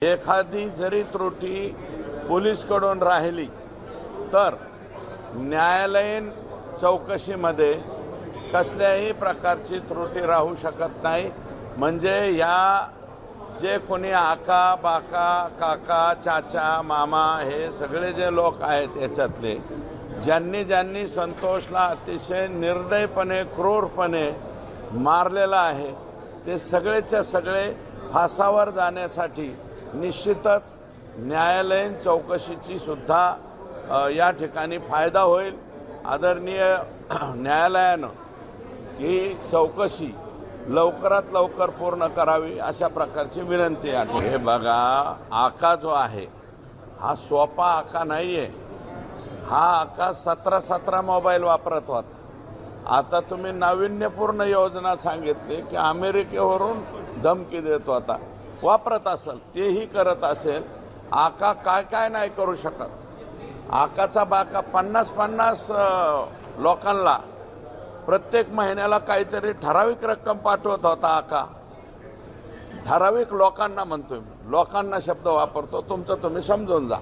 एखादी जरी त्रुटी पोलीसकडून राहिली तर न्यायालयीन चौकशीमध्ये कसल्याही प्रकारची त्रुटी राहू शकत नाही। म्हणजे या जे कोणी आका बाका काका चाचा मामा हे सगळे जे लोक आहेत याच्यातले ज्यांनी संतोषला अतिशय निर्दयपणे क्रूरपणे मारलेला आहे ते सगळेच्या सगळे फासावर जाण्यासाठी निश्चितच न्यायालयीन चौकशीची सुद्धा या ठिकाणी फायदा होईल। आदरणीय न्यायालयानं ही चौकशी लवकरात लवकर पूर्ण करावी अशा प्रकारची विनंती आहे। हे बघा, आका जो आहे हा सोपा आका नाही आहे। हा आका 17 मोबाईल वापरत होता। आता तुम्ही नाविन्यपूर्ण योजना सांगितली की अमेरिकेवरून धमकी देत होता, वापरत असेल तेही करत असेल। आका काय नाही करू शकत। आकाचा बाका 50 लोकांना प्रत्येक महिन्याला काहीतरी ठराविक रक्कम पाठवत होता। आका ठराविक लोकांना म्हणतोय, लोकांना शब्द वापरतो, तुमचं तुम्ही समजून जा।